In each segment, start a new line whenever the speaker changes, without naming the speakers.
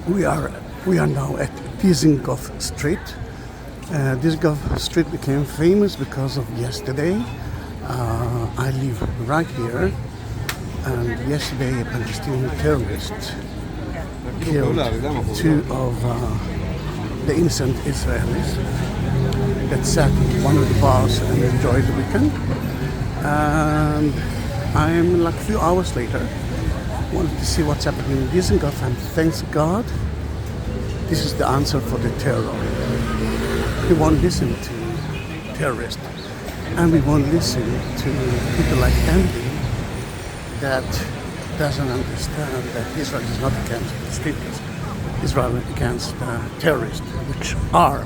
We are now at Dizengoff Street. Dizengoff Street became famous because of yesterday. I live right here, and yesterday a Palestinian terrorist killed two of the innocent Israelis that sat in one of the bars and enjoyed the weekend. And I'm like a few hours later, wanted to see what's happening in Dizengoff, and thanks God, this is the answer for the terror. We won't listen to terrorists, and we won't listen to people like Andy that doesn't understand that Israel is not against Palestinians. Israel is against terrorists, which are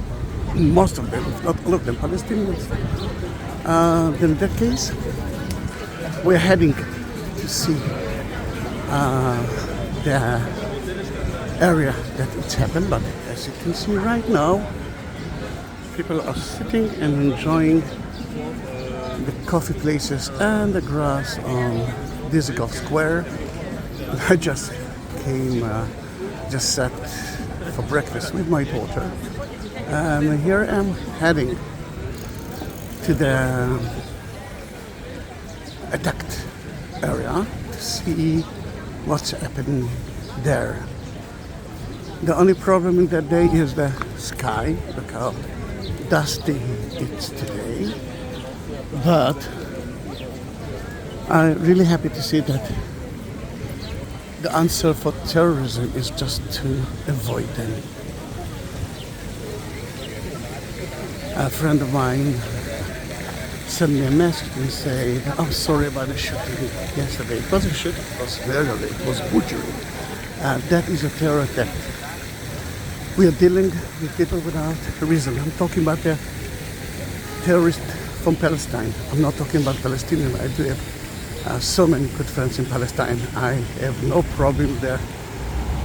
most of them, if not all of them, Palestinians. Then in that case, we're heading to see the area that it's happened, but as you can see right now, people are sitting and enjoying the coffee places and the grass on Dizengoff Square. I just sat for breakfast with my daughter, and here I am heading to the attacked area to see what's happening there. The only problem in that day is the sky. Look how dusty it's today. But I'm really happy to see that the answer for terrorism is just to avoid them. A friend of mine sent me a message and said, "I'm sorry about the shooting yesterday." It wasn't shooting, it was murder, it was butchery. That is a terror attack. We are dealing with people without reason. I'm talking about the terrorists from Palestine. I'm not talking about Palestinian. I do have so many good friends in Palestine. I have no problem there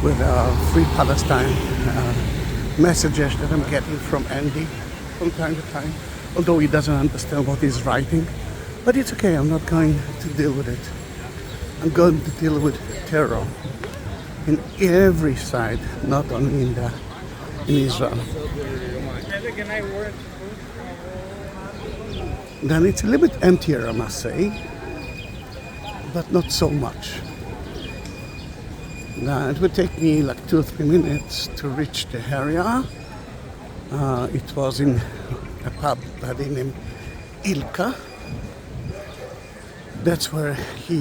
with Free Palestine messages that I'm getting from Andy from time to time, although he doesn't understand what he's writing. But it's okay, I'm not going to deal with it. I'm going to deal with terror in every side, not only in Israel. Then it's a little bit emptier, I must say, but not so much. Now, it would take me like 2 or 3 minutes to reach the area. It was in a pub by the name Ilka. That's where he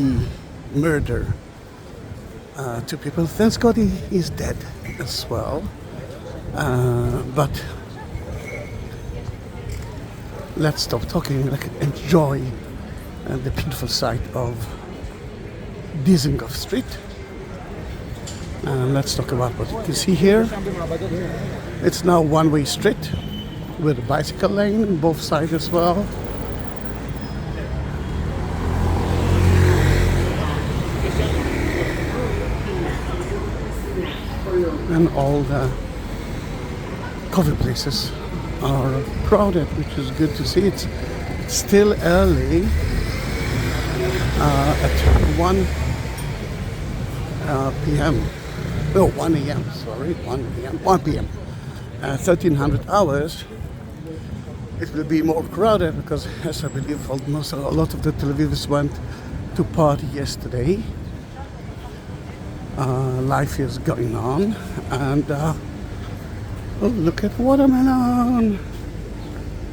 murdered 2 people. Thanks God he is dead as well. But let's stop talking, enjoy the beautiful sight of Dizengoff Street. And let's talk about what you can see here. It's now one-way street with a bicycle lane on both sides as well. And all the coffee places are crowded, which is good to see. It's still early at 1 p.m. No, 1 a.m. Sorry, 1 p.m. 1 p.m. 1300 hours. It will be more crowded because, as I believe, a lot of the Tel Avivs went to party yesterday. Life is going on, and oh, look at watermelon.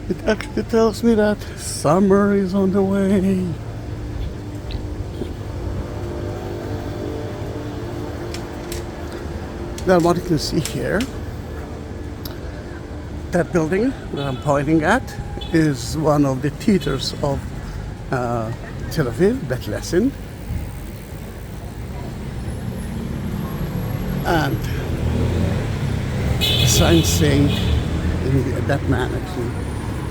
It actually tells me that summer is on the way. Then what you can see here, that building that I'm pointing at is one of the theaters of Tel Aviv, Bet Lessin. And the sign saying, that man actually,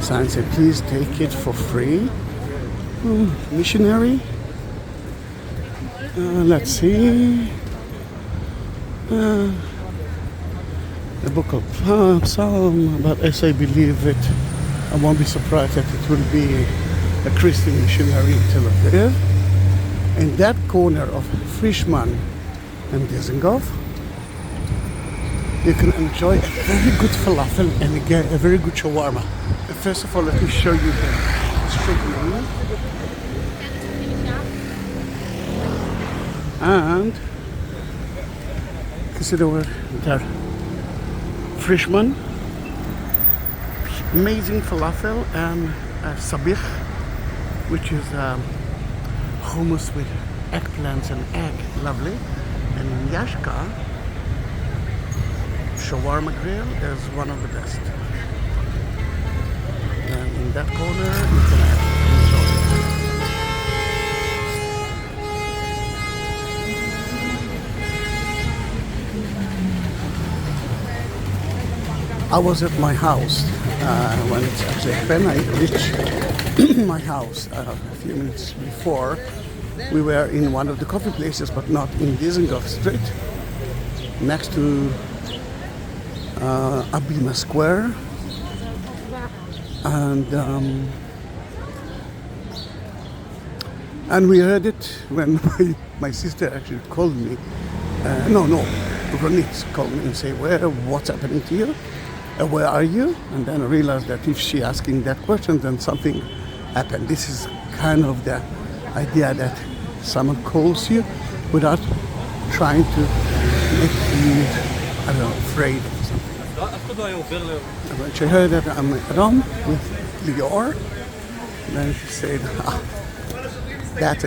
sign said, "Please take it for free." Missionary. Let's see. The book of Psalm, but as I believe it, I won't be surprised that it will be a Christian missionary in Tel Aviv. In that corner of Frischman and Dizengoff, you can enjoy a very good falafel and again a very good shawarma. First of all, let me show you the street menu. And consider where there freshman, amazing falafel and sabich, which is hummus with eggplants and egg, lovely. And yashka, shawarma grill is one of the best. And in that corner, you can enjoy. I was at my house when it's actually happened. I reached my house a few minutes before. We were in one of the coffee places, but not in Dizengoff Street, next to Abima Square. And we heard it when my sister actually called me. Ronit called me and said, what's happening to you? Where are you? And then I realized that if she asking that question, then something happened. This is kind of the idea that someone calls you without trying to make you, I don't know, afraid or something. When she heard that I'm at home with Lior, then she said, that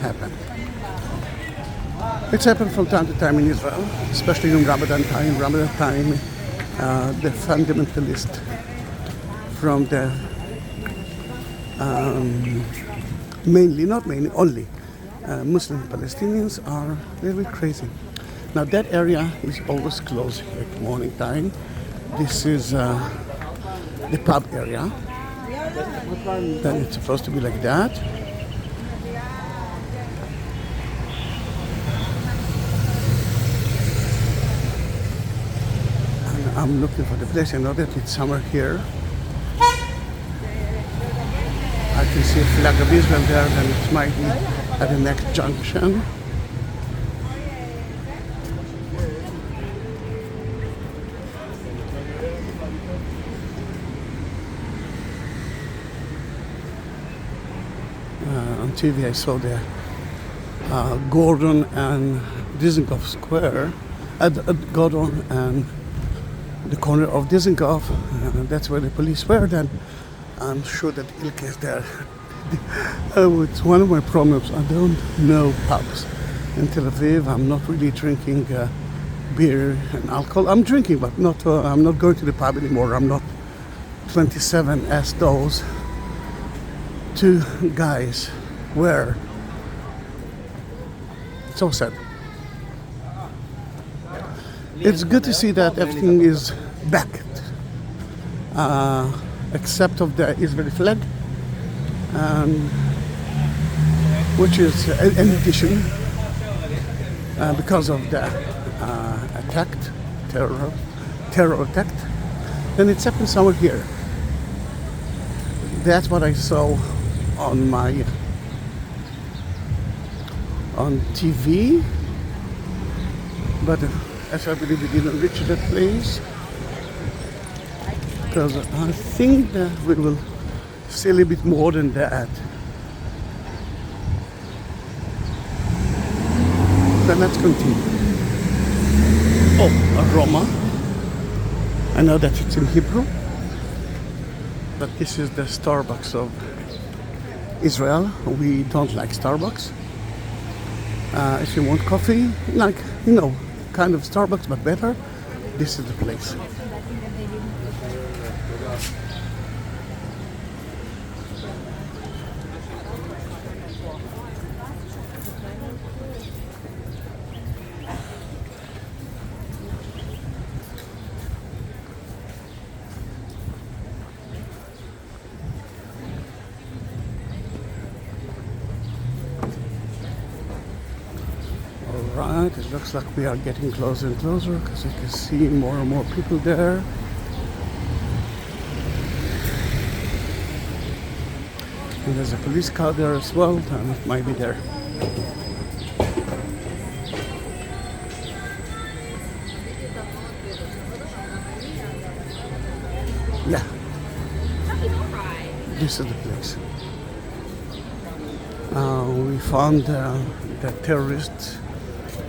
happened. It's happened from time to time in Israel, especially in Ramadan time. The fundamentalist from the only Muslim Palestinians are very crazy. Now that area is always closed at morning time. This is the pub area. Then it's supposed to be like that. And I'm looking for the place. I know that it's somewhere here. I can see a flag of Israel there, then it might be at the next junction. On TV I saw the Gordon and Dizengoff Square, Gordon and the corner of Dizengoff, that's where the police were then. I'm sure that Ilka is there. It's one of my problems. I don't know pubs in Tel Aviv. I'm not really drinking beer and alcohol. I'm drinking, but not. I'm not going to the pub anymore. I'm not 27 as those two guys were. So sad. It's good to see that everything is back. Except of the Israeli flag, which is an addition because of the terror attack. Then it's happened somewhere here. That's what I saw on TV, but as I believe we didn't reach that place. Because I think that we will see a little bit more than that. Then let's continue. Oh, Roma. I know that it's in Hebrew, but this is the Starbucks of Israel. We don't like Starbucks. If you want coffee, like, kind of Starbucks, but better, this is the place. Alright, it looks like we are getting closer and closer because you can see more and more people there. And there's a police car there as well, and it might be there. Yeah, this is the place. We found the terrorists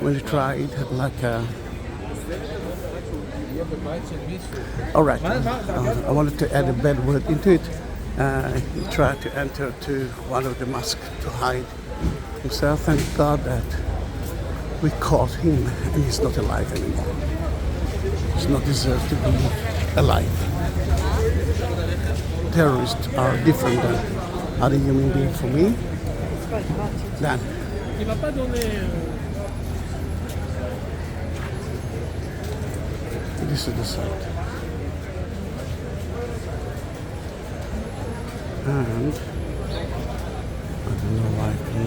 when they tried like a... All right, I wanted to add a bad word into it. He tried to enter to one of the mosques to hide himself. Thank God that we caught him and he's not alive anymore. He's not deserved to be alive. Terrorists are different than other human beings for me. Then this is the site. And I don't know why I can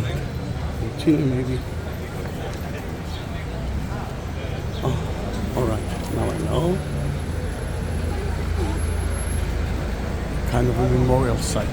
continue maybe. Oh, alright, now I know. Kind of a memorial site.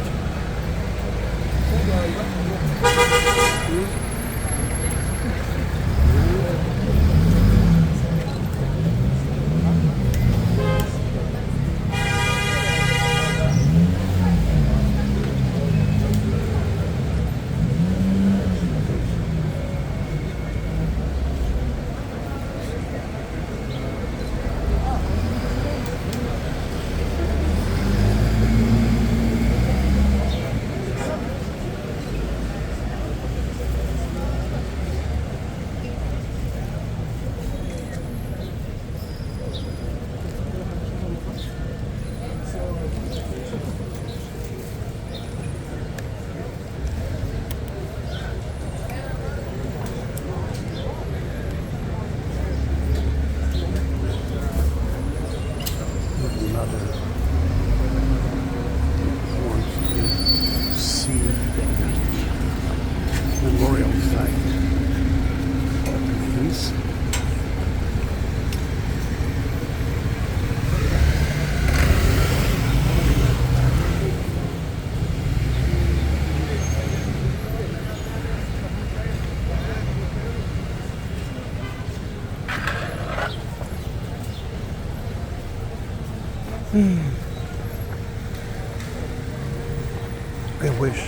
Memorial site. Please. I wish,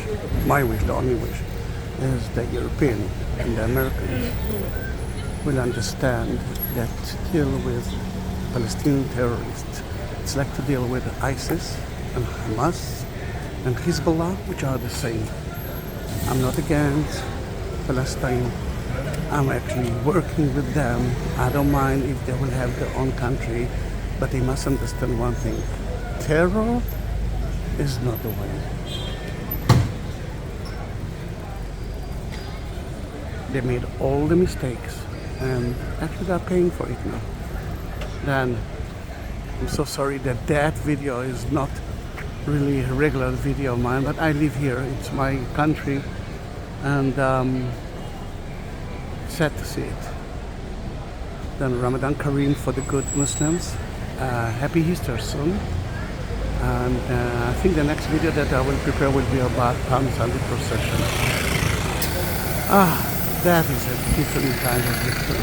my wish, the only wish, is the European and the Americans will understand that to deal with Palestinian terrorists, it's like to deal with ISIS and Hamas and Hezbollah, which are the same. I'm not against Palestine. I'm actually working with them. I don't mind if they will have their own country, but they must understand one thing. Terror is not the way. They made all the mistakes and actually they're paying for it now. Then I'm so sorry that that video is not really a regular video of mine, but I live here, it's my country, and sad to see it. Then Ramadan Kareem for the good Muslims. Happy Easter soon. And I think the next video that I will prepare will be about Palm Sunday procession. That is a different kind of history.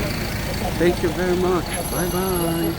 Thank you very much. Bye bye.